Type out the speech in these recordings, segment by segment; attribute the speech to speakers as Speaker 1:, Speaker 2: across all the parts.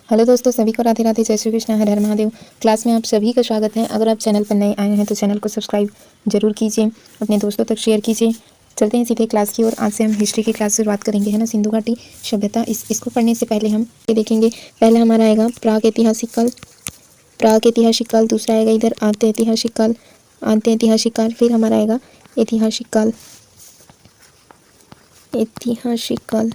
Speaker 1: Hello दोस्तों, सभी को राधे राधे, जय श्री कृष्ण, हर हर महादेव। क्लास में आप सभी का स्वागत है। अगर आप चैनल पर नए आए हैं तो चैनल को सब्सक्राइब जरूर कीजिए, अपने दोस्तों तक शेयर कीजिए। चलते हैं सीधे क्लास की ओर। आज से हम हिस्ट्री की क्लास से शुरुआत करेंगे, है ना। सिंधु घाटी सभ्यता, इसको पढ़ने से पहले हम ये देखेंगे। पहले हमारा आएगा प्रागैतिहासिक काल, प्रागैतिहासिक काल। दूसरा आएगा इधर आद्य ऐतिहासिक काल, आद्य ऐतिहासिक काल। फिर हमारा आएगा ऐतिहासिक काल, ऐतिहासिक काल,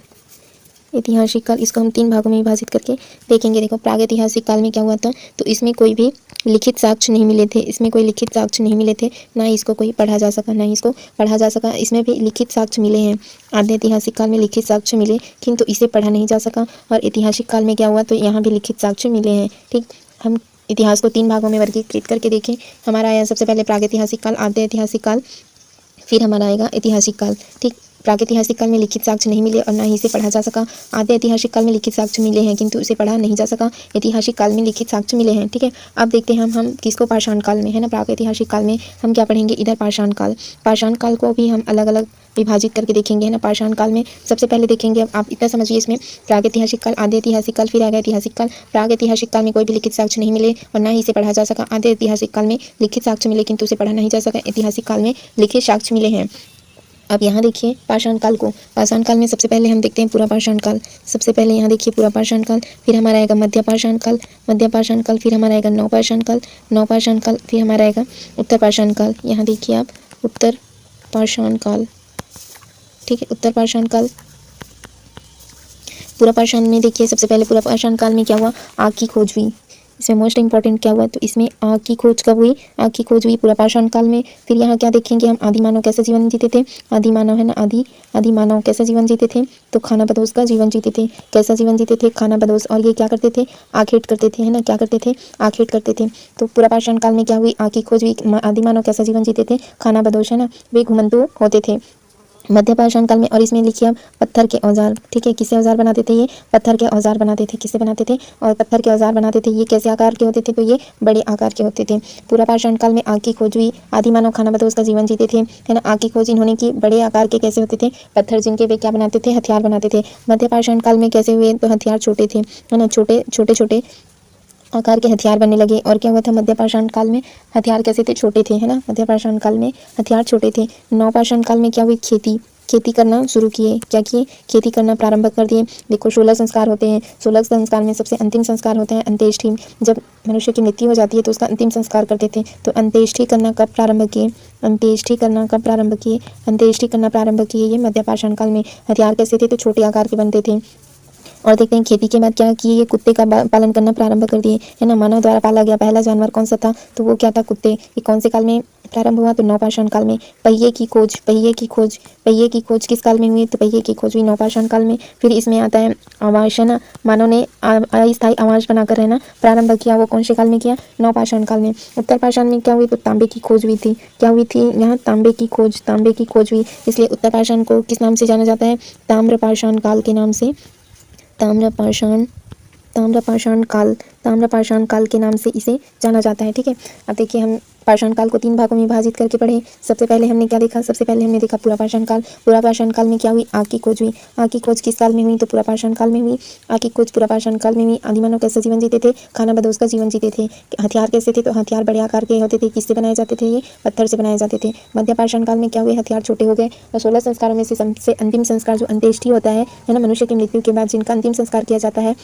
Speaker 1: ऐतिहासिक काल। इसको हम 3 भागों में विभाजित करके देखेंगे। देखो, प्रागैतिहासिक काल में क्या हुआ था, तो इसमें कोई भी लिखित साक्ष्य नहीं मिले थे। इसमें कोई लिखित साक्ष्य नहीं मिले थे, ना इसको कोई पढ़ा जा सका, ना इसको पढ़ा जा सका। इसमें भी लिखित साक्ष्य मिले हैं। आद्य ऐतिहासिक काल में लिखित साक्ष्य मिले, किंतु इसे पढ़ा नहीं जा सका। और ऐतिहासिक काल में क्या हुआ, तो यहाँ भी लिखित साक्ष्य मिले हैं। ठीक, हम इतिहास को 3 भागों में वर्गीकृत करके देखें। हमारा आया सबसे पहले प्रागैतिहासिक काल, आद्य ऐतिहासिक काल, फिर हमारा आएगा ऐतिहासिक काल। ठीक, प्रागैतिहासिक काल में लिखित साक्ष्य नहीं मिले और ना ही इसे पढ़ा जा सका। आद्य ऐतिहासिक काल में लिखित साक्ष्य मिले हैं, किंतु इसे पढ़ा नहीं जा सका। ऐतिहासिक काल में लिखित साक्ष्य मिले हैं। ठीक है, अब देखते हैं हम किसको पाषाण काल में, है ना। प्रागैतिहासिक काल में हम क्या पढ़ेंगे, इधर पाषाण काल। पाषाण काल को भी हम अलग अलग विभाजित करके देखेंगे, है ना। पाषाण काल में सबसे पहले देखेंगे, अब आप इतना समझिए, इसमें प्रागैतिहासिक काल, आद्य ऐतिहासिक काल, फिर आ गया ऐतिहासिक काल। प्रागैतिहासिक काल में कोई भी लिखित साक्ष्य नहीं मिले और ना ही इसे पढ़ा जा सका। आद्य ऐतिहासिक काल में लिखित साक्ष्य मिले, किंतु उसे पढ़ा नहीं जा सका। ऐतिहासिक काल में लिखित साक्ष्य मिले हैं। अब यहाँ देखिए पाषाण काल को। पाषाण काल में सबसे पहले हम देखते हैं पूरा पाषाण काल। सबसे पहले यहाँ देखिए पूरा पाषाण काल, फिर हमारा आएगा मध्य पाषाण काल, मध्य पाषाण काल, फिर हमारा आएगा नव पाषाण काल, नव पाषाण काल, फिर हमारा आएगा उत्तर पाषाण काल। यहाँ देखिए आप, उत्तर पाषाण काल। ठीक है, उत्तर पाषाण काल। पूरा पाषाण में देखिए सबसे पहले पूरा पाषाण काल में क्या हुआ, आग की खोज हुई। इसमें मोस्ट इंपॉर्टेंट क्या हुआ, तो इसमें आग की खोज कब हुई, आग की खोज हुई पूरा पाषाण काल में। फिर यहाँ क्या देखेंगे हम, आदि मानव कैसे जीवन जीते थे। आदि मानव, है ना, आदि मानव कैसे जीवन जीते थे, तो खाना बदोश का जीवन जीते थे। कैसा जीवन जीते थे, खाना बदोश। और ये क्या करते थे, आखेट करते थे, है ना। क्या करते थे, आखेट करते थे। तो पूरा पाषाण काल में क्या हुई, आग की खोज हुई। आदि मानव कैसा जीवन जीते थे, खाना बदोश, है ना, वे घुमंतु होते थे। मध्य पाषाण काल में, और इसमें लिखिए आप पत्थर के औजार। ठीक है, किससे औजार बनाते थे, ये पत्थर के औजार बनाते थे। किससे बनाते थे, और पत्थर के औजार बनाते थे। ये कैसे आकार के होते थे, तो ये बड़े आकार के होते थे। पूरा पाषाण काल में आग की खोज हुई। आदि मानव खाना बदोश का जीवन जीते थे, है ना। आग की खोज इन्होंने की, बड़े आकार के कैसे होते थे, पत्थर जिनके वे क्या बनाते थे, हथियार बनाते थे। मध्य पाषाण काल में कैसे हुए, तो हथियार छोटे थे, है ना, छोटे छोटे आकार के हथियार बनने लगे। और क्या हुआ था मध्य पाषाण काल में, हथियार कैसे थे, छोटे थे, है ना। मध्य पाषाण काल में हथियार छोटे थे। नव पाषाण काल में क्या हुई, खेती करना शुरू किए। क्या किए, खेती करना प्रारंभ कर दिए। देखो 16 संस्कार होते हैं। 16 संस्कार में सबसे अंतिम संस्कार होता है अंत्येष्टि। जब मनुष्य की मृत्यु हो जाती है तो उसका अंतिम संस्कार कर देते हैं। तो अंत्येष्टि करना कब प्रारंभ किए, अंत्येष्टि करना कब प्रारंभ किए, अंत्येष्टि करना प्रारंभ किए ये मध्य पाषाण काल में। हथियार कैसे थे, तो छोटे आकार के बनते थे। और देखते हैं खेती के बाद क्या किए, ये कुत्ते का पालन करना प्रारंभ कर दिए, है ना। मानव द्वारा पाला गया पहला जानवर कौन सा था, तो वो क्या था, कुत्ते। ये कौन से काल में प्रारंभ हुआ, तो नवपाषाण काल में। पहिए की खोज, पहिए की खोज, पहिए की खोज किस काल में हुई, तो पहिए की खोज हुई नवपाषाण काल में। फिर इसमें आता है आवास, है ना। मानव ने अस्थायी आवास बनाकर रहना प्रारंभ किया, वो कौन से काल में किया, नवपाषाण काल में। उत्तर पाषाण में क्या हुई, तो तांबे की खोज हुई थी। क्या हुई थी, यहाँ तांबे की खोज, तांबे की खोज हुई। इसलिए उत्तर पाषाण को किस नाम से जाना जाता है, ताम्रपाषाण काल के नाम से, ताम्रपाषाण, ताम्रपाषाण काल, ताम्रपाषाण काल के नाम से इसे जाना जाता है। ठीक है, अब देखिए हम पाषाण काल को 3 भागों में विभाजित करके पढ़े। सबसे पहले हमने क्या देखा, सबसे पहले हमने देखा पूरा पाषाण काल। पूरा पाषाण काल में क्या हुई, आग की खोज हुई। आग की खोज किस काल में हुई, तो पूरा पाषाण काल में हुई। आग की खोज पूरा पाषाण काल में हुई। आदि मानव कैसे जीवन जीते थे, खाना बदोश का जीवन जीते थे। हथियार कैसे थे, तो हथियार बड़े आकार के होते थे। किससे बनाए जाते थे, ये पत्थर से बनाए जाते थे। मध्य पाषाण काल में क्या हुए, हथियार छोटे हो गए। और 16 संस्कारों में से सबसे अंतिम संस्कार जो अंत्येष्टि होता है ना, मनुष्य की मृत्यु के बाद जिनका अंतिम संस्कार किया जाता है,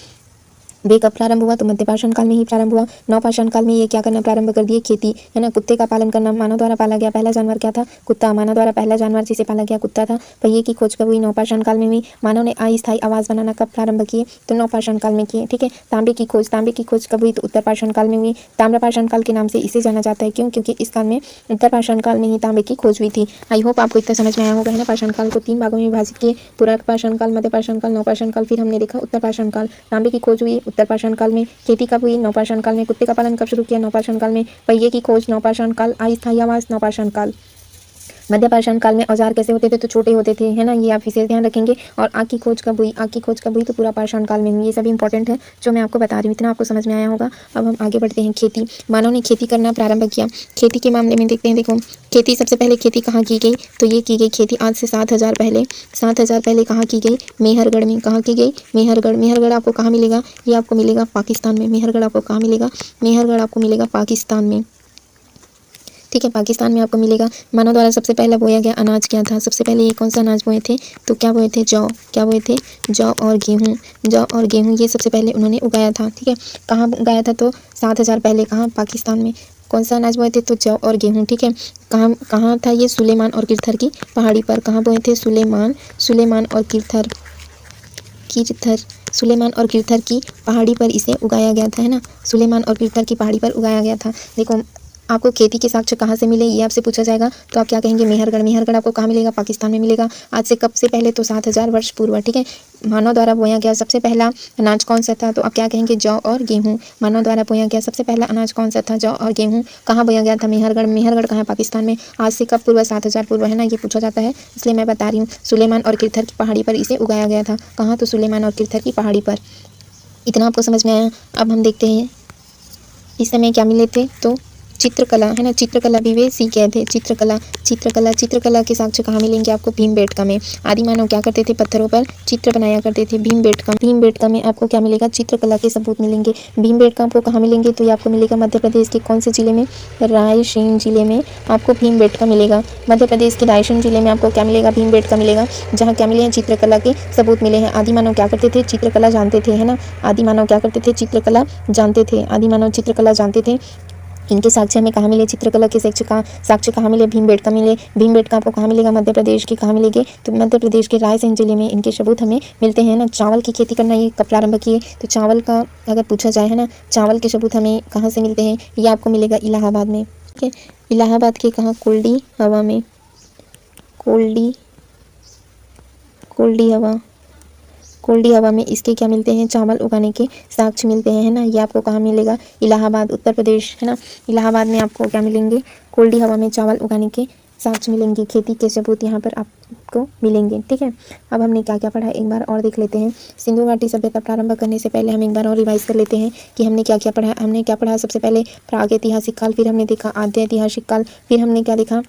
Speaker 1: वे कब प्रारंभ हुआ, तो मध्य पाषाण काल में ही प्रारंभ हुआ। नव पाषाण काल में ये क्या करना प्रारंभ कर दिए, खेती, है ना। कुत्ते का पालन करना, मानव द्वारा पाला गया पहला जानवर क्या था, कुत्ता। मानव द्वारा पहला जानवर जिसे पाला गया कुत्ता था। पहिए की खोज कब हुई, नव पाषाण काल में हुई। मानव ने अस्थायी आवास बनाना कब प्रारंभ किए, तो नव पाषाण काल में किए। ठीक है, तांबे की खोज, तांबे की खोज कब हुई, तो उत्तर पाषाण काल में हुई। ताम्रपाषाण काल के नाम से इसे जाना जाता है, क्यों, क्योंकि इस काल में उत्तर पाषाण काल में ही तांबे की खोज हुई थी। आई होप आपको इतना समझ में आया होगा, है ना। पाषाण काल को 3 भागों में विभाजित किए, पूरा पाषाण काल, मध्य पाषाण काल, नव पाषाण काल। फिर हमने देखा उत्तर पाषाण काल, तांबे की खोज हुई उत्तर पाषाण काल में। खेती कब हुई, नवपाषाण काल में। कुत्ते का पालन कब शुरू किया, नवपाषाण काल में। पहिए की खोज नवपाषाण काल। अस्थायी आवास नवपाषाण काल। मध्यपाषाण काल में औजार कैसे होते थे, तो छोटे होते थे, है ना, ये आप विशेष ध्यान रखेंगे। और आग की खोज कब हुई, आग की खोज कब हुई, तो पूरा पाषाण काल में हुई। ये सभी इंपॉर्टेंट है जो मैं आपको बता रही हूँ, इतना आपको समझ में आया होगा। अब हम आगे बढ़ते हैं। खेती, मानव ने खेती करना प्रारंभ किया। खेती के मामले में देखते हैं, देखो खेती सबसे पहले खेती कहाँ की गई, तो ये की गई खेती आज से 7,000 पहले, 7,000 पहले कहाँ की गई, मेहरगढ़ में। कहाँ की गई, मेहरगढ़। मेहरगढ़ आपको कहाँ मिलेगा, ये आपको मिलेगा पाकिस्तान में। मेहरगढ़ आपको कहाँ मिलेगा, मेहरगढ़ आपको मिलेगा पाकिस्तान में, ठीक है, पाकिस्तान में आपको मिलेगा। मानव द्वारा सबसे पहला बोया गया अनाज क्या था, सबसे पहले ये कौन सा अनाज बोए थे, तो क्या बोए थे, जौ। क्या बोए थे, जौ और गेहूँ। जौ और गेहूँ ये सबसे पहले उन्होंने उगाया था, ठीक है। कहाँ उगाया था, तो 7,000 पहले कहाँ, पाकिस्तान में। कौन सा अनाज बोए थे, तो जौ और गेहूँ, ठीक है। कहाँ कहाँ था ये, सुलेमान और किरथर की पहाड़ी पर। कहाँ बोए थे, सुलेमान और किरथर सुलेमान और किरथर की पहाड़ी पर इसे उगाया गया था, है ना। सुलेमान और किरथर की पहाड़ी पर उगाया गया था। देखो आपको खेती के साक्ष्य कहाँ से मिले, ये आपसे पूछा जाएगा, तो आप क्या कहेंगे, मेहरगढ़। मेहरगढ़ आपको कहाँ मिलेगा, पाकिस्तान में मिलेगा। आज से कब से पहले, तो 7,000 वर्ष पूर्व, ठीक है। मानव द्वारा बोया गया सबसे पहला अनाज कौन सा था, तो आप क्या कहेंगे, जौ और गेहूँ। मानव द्वारा बोया गया सबसे पहला अनाज कौन सा था, जौ और गेहूँ। कहाँ बोया गया था, मेहरगढ़। मेहरगढ़ कहाँ है, पाकिस्तान में। आज से कब पूर्व, 7,000 पूर्व, है ना, ये पूछा जाता है, इसलिए मैं बता रही हूँ। सुलेमान और किरथर की पहाड़ी पर इसे उगाया गया था। कहाँ, तो सुलेमान और किरथर की पहाड़ी पर। इतना आपको समझ में आया। अब हम देखते हैं इस समय क्या मिले थे, तो चित्रकला, है ना, चित्रकला भी वे सीख गए थे। चित्रकला के साक्ष्य कहाँ मिलेंगे आपको, भीमबेटका में। आदि मानव क्या करते थे, पत्थरों पर चित्र बनाया करते थे। भीमबेटका में आपको क्या मिलेगा, चित्रकला के सबूत मिलेंगे। भीमबेटका आपको कहाँ मिलेंगे, तो ये आपको मिलेगा मध्य प्रदेश के कौन से जिले में, रायसेन जिले में आपको भीमबेटका मिलेगा। मध्य प्रदेश के रायसेन जिले में आपको क्या मिलेगा, भीमबेटका मिलेगा, जहाँ क्या मिले हैं, चित्रकला के सबूत मिले हैं। आदि मानव क्या करते थे, चित्रकला जानते थे, है ना। आदि मानव क्या करते थे, चित्रकला जानते थे। आदि मानव चित्रकला जानते थे। इनके साक्ष्य हमें कहाँ मिले, चित्रकला के साक्ष्य कहाँ मिले, भीमबेटका मिले। भीमबेटका आपको कहाँ मिलेगा, मध्य प्रदेश के। कहाँ मिलेंगे, तो मध्य प्रदेश के रायसेन जिले में इनके सबूत हमें मिलते हैं ना। चावल की खेती करना ये कब प्रारंभ किए, तो चावल का अगर पूछा जाए, है ना, चावल के सबूत हमें कहाँ से मिलते हैं, ये आपको मिलेगा इलाहाबाद में, ठीक है। इलाहाबाद के कहाँ, कोल्डी हवा में। कोल्डी हवा में इसके क्या मिलते हैं, चावल उगाने के साक्ष्य मिलते हैं, है ना। ये आपको कहाँ मिलेगा, इलाहाबाद, उत्तर प्रदेश, है ना। इलाहाबाद में आपको क्या मिलेंगे, कोल्डी हवा में चावल उगाने के साक्ष्य मिलेंगे। खेती के सबूत यहाँ पर आपको मिलेंगे, ठीक है। अब हमने क्या क्या पढ़ा एक बार और देख लेते हैं। सिंधु घाटी सभ्यता प्रारंभ करने से पहले हम एक बार और रिवाइज कर लेते हैं कि हमने क्या क्या पढ़ा। हमने क्या पढ़ा, सबसे पहले प्रागैतिहासिक काल, फिर हमने देखा आद्य ऐतिहासिक काल, फिर हमने क्या देखा,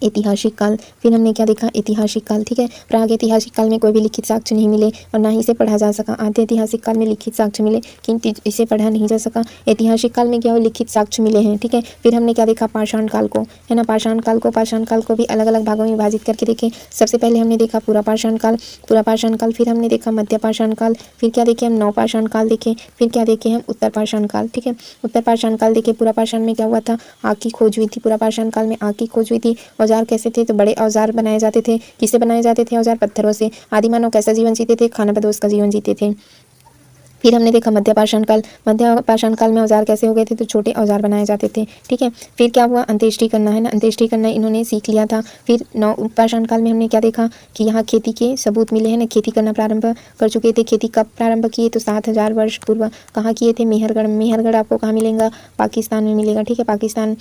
Speaker 1: ऐतिहासिक काल, फिर हमने क्या देखा, ऐतिहासिक काल, ठीक है। प्राग ऐतिहासिक काल में कोई भी लिखित साक्ष्य नहीं मिले और ना ही इसे पढ़ा जा सका। आद्य ऐतिहासिक काल में लिखित साक्ष्य मिले किंतु इसे पढ़ा नहीं जा सका। ऐतिहासिक काल में क्या हो, लिखित साक्ष्य मिले हैं, ठीक है। फिर हमने क्या देखा, पाषाण काल को, है ना। पाषाण काल को भी अलग अलग भागों में विभाजित करके देखें। सबसे पहले हमने देखा पूरा पाषाण काल, फिर हमने देखा मध्य पाषाण काल, फिर क्या देखे हम, नवपाषाण काल देखे, फिर क्या देखे हम, उत्तर पाषाण काल, ठीक है। उत्तर पाषाण काल देखे, पूरा पाषाण में क्या हुआ था, आग की खोज हुई थी। पूरा पाषाण काल में आग की खोज हुई थी। औजार कैसे थे, तो बड़े औजार बनाए जाते थे। किससे बनाए जाते थे, औजार, पत्थरों से। आदि मानव कैसा जीवन जीते थे, खानाबदोश का जीवन जीते थे। फिर हमने देखा मध्य पाषाण काल में औजार कैसे हो गए थे, तो छोटे औजार बनाए जाते थे, ठीक है। फिर क्या हुआ, अंत्येष्टि करना, है ना, अंत्येष्टि करना इन्होंने सीख लिया था। फिर नव पाषाण काल में हमने क्या देखा कि यहाँ खेती के सबूत मिले हैं ना, खेती करना प्रारंभ कर चुके थे। खेती कब प्रारंभ किए, तो 7,000 वर्ष पूर्व। कहाँ किए थे, मेहरगढ़ आपको कहाँ मिलेगा, पाकिस्तान में मिलेगा, ठीक है। पाकिस्तान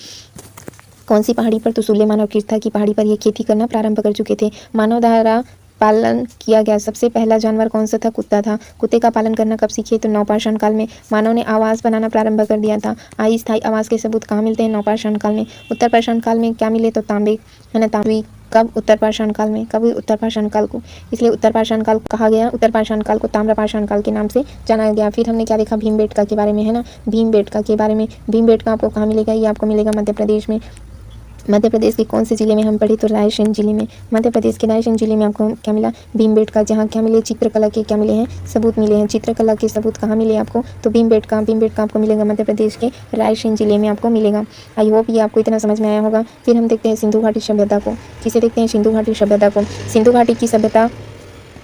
Speaker 1: कौन सी पहाड़ी पर, तो सुलेमान और किरथर की पहाड़ी पर ये खेती करना प्रारंभ कर चुके थे। मानव द्वारा पालन किया गया सबसे पहला जानवर कौन सा था, कुत्ता था। कुत्ते का पालन करना कब सीखे, तो नवपाषाण काल में। मानव ने आवास बनाना प्रारंभ कर दिया था। अस्थायी आवास के सबूत कहाँ मिलते हैं, नवपाषाण काल में। उत्तर पाषाण काल में क्या मिले, तो तांबे, है ना, तांबे कब, उत्तर पाषाण काल में। कब, उत्तर पाषाण काल को, इसलिए उत्तर पाषाण काल कहा गया। उत्तर पाषाण काल को ताम्रपाषाण काल के नाम से जाना गया। फिर हमने क्या देखा, भीमबेटका के बारे में, है ना, भीमबेटका के बारे में। भीमबेटका आपको कहाँ मिलेगा, ये आपको मिलेगा मध्य प्रदेश में। मध्य प्रदेश के कौन से जिले में हम पढ़े, तो रायसेन जिले में। मध्य प्रदेश के रायसेन जिले में आपको क्या मिला, भीमबेटका, जहाँ क्या मिले, चित्रकला के क्या मिले हैं, सबूत मिले हैं। चित्रकला के सबूत कहाँ मिले आपको, तो भीमबेटका आपको मिलेगा मध्य प्रदेश के रायसेन जिले में आपको मिलेगा। आई होप ये आपको इतना समझ में आया होगा। फिर हम देखते हैं सिंधु घाटी सभ्यता को। किसे देखते हैं, सिंधु घाटी सभ्यता को। सिंधु घाटी की सभ्यता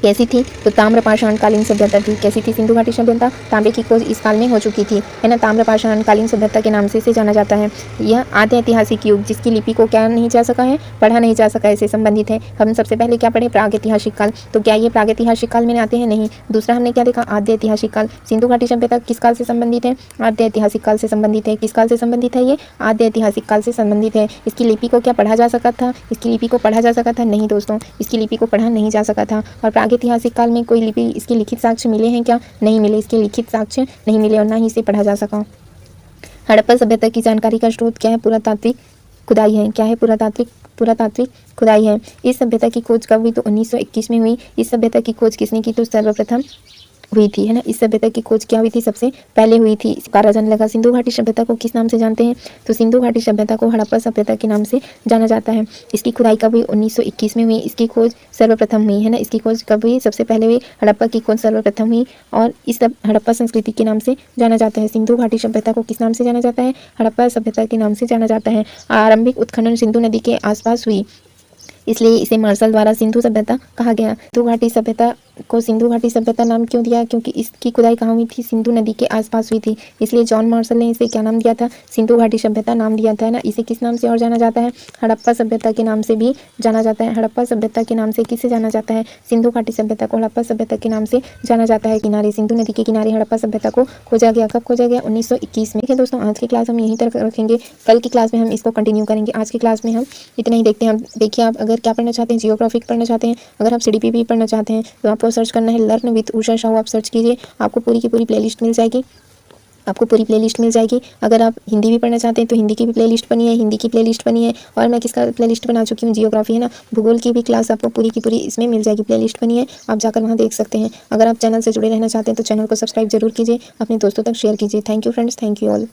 Speaker 1: कैसी थी? तो ताम्रपाषाणकालीन सभ्यता थी। कैसी थी सिंधु घाटी सभ्यता? तांबे की खोज इस काल में हो चुकी थी, है ना। ताम्रपाषाणकालीन सभ्यता के नाम से इसे जाना जाता है। यह आद्य ऐतिहासिक युग, जिसकी लिपि को क्या नहीं जा सका है, पढ़ा नहीं जा सका, इससे संबंधित है। हम सबसे पहले क्या पढ़े? प्रागैतिहासिक काल। तो क्या ये प्रागैतिहासिक काल में आते हैं? नहीं। दूसरा हमने क्या देखा? आद्य ऐतिहासिक काल। सिंधु घाटी सभ्यता किस काल से संबंधित है? आद्य ऐतिहासिक काल से संबंधित है। किस काल से संबंधित है ये? आद्य ऐतिहासिक काल से संबंधित है। इसकी लिपि को क्या पढ़ा जा सका था? इसकी लिपि को पढ़ा जा सका था? नहीं दोस्तों, इसकी लिपि को पढ़ा नहीं जा सका था। और प्रागैतिहासिक काल में कोई लिपि, इसके लिखित साक्ष्य मिले हैं क्या? नहीं मिले, इसके लिखित साक्ष्य नहीं मिले और ना ही इसे पढ़ा जा सका। हड़प्पा सभ्यता की जानकारी का स्रोत क्या है? पुरातात्विक खुदाई है। क्या है? पुरातात्विक खुदाई है। इस सभ्यता की खोज कब हुई? तो 1921 में हुई। इस सभ्यता की खोज किसने की? तो सर्वप्रथम हुई थी, है ना। इस सभ्यता की खोज क्या हुई थी? सबसे पहले हुई थी। इसका राजन लगा। सिंधु घाटी सभ्यता को किस नाम से जानते हैं? तो सिंधु घाटी सभ्यता को हड़प्पा सभ्यता के नाम से जाना जाता है। इसकी खुदाई कब हुई? 1921 में हुई। इसकी खोज सर्वप्रथम हुई, है ना। इसकी खोज कब हुई? सबसे पहले हुई। हड़प्पा की खोज सर्वप्रथम हुई और इस हड़प्पा संस्कृति के नाम से जाना जाता है। सिंधु घाटी सभ्यता को किस नाम से जाना जाता है? हड़प्पा सभ्यता के नाम से जाना जाता है। आरंभिक उत्खनन सिंधु नदी के आसपास हुई, इसलिए इसे मार्शल द्वारा सिंधु सभ्यता कहा गया। सिंधु घाटी सभ्यता को सिंधु घाटी सभ्यता नाम क्यों दिया? क्योंकि इसकी खुदाई कहाँ हुई थी? सिंधु नदी के आसपास हुई थी, इसलिए जॉन मार्शल ने इसे क्या नाम दिया था? सिंधु घाटी सभ्यता नाम दिया था, है ना। इसे किस नाम से और जाना जाता है? हड़प्पा सभ्यता के नाम से भी जाना जाता है। हड़प्पा सभ्यता के नाम से किसे जाना जाता है? सिंधु घाटी सभ्यता को हड़प्पा सभ्यता के नाम से जाना जाता है। किनारे, सिंधु नदी के किनारे हड़प्पा सभ्यता को खोजा गया। कब खोजा गया? 1921 में। ठीक है दोस्तों, आज की क्लास हम यहीं तक रखेंगे। कल की क्लास में हम इसको कंटिन्यू करेंगे। आज की क्लास में हम इतना ही देखते हैं। देखिए, आप अगर क्या पढ़ना चाहते हैं, जियोग्राफी पढ़ना चाहते हैं, अगर आप CDPP पढ़ना चाहते हैं तो आपको सर्च करना है लर्न विद उषा साहू। आप सर्च कीजिए, आपको पूरी की पूरी प्लेलिस्ट मिल जाएगी। अगर आप हिंदी भी पढ़ना चाहते हैं तो हिंदी की भी प्लेलिस्ट बनी है, हिंदी की प्लेलिस्ट बनी है। और मैं किसका प्लेलिस्ट बना चुकी हूँ? जियोग्राफी, है ना। भूगोल की भी क्लास आपको पूरी की पूरी इसमें मिल जाएगी, प्लेलिस्ट बनी है, आप जाकर वहाँ देख सकते हैं। अगर आप चैनल से जुड़े रहना चाहते हैं तो चैनल को सब्सक्राइब जरूर कीजिए, अपने दोस्तों तक शेयर कीजिए। Thank you friends, thank you all.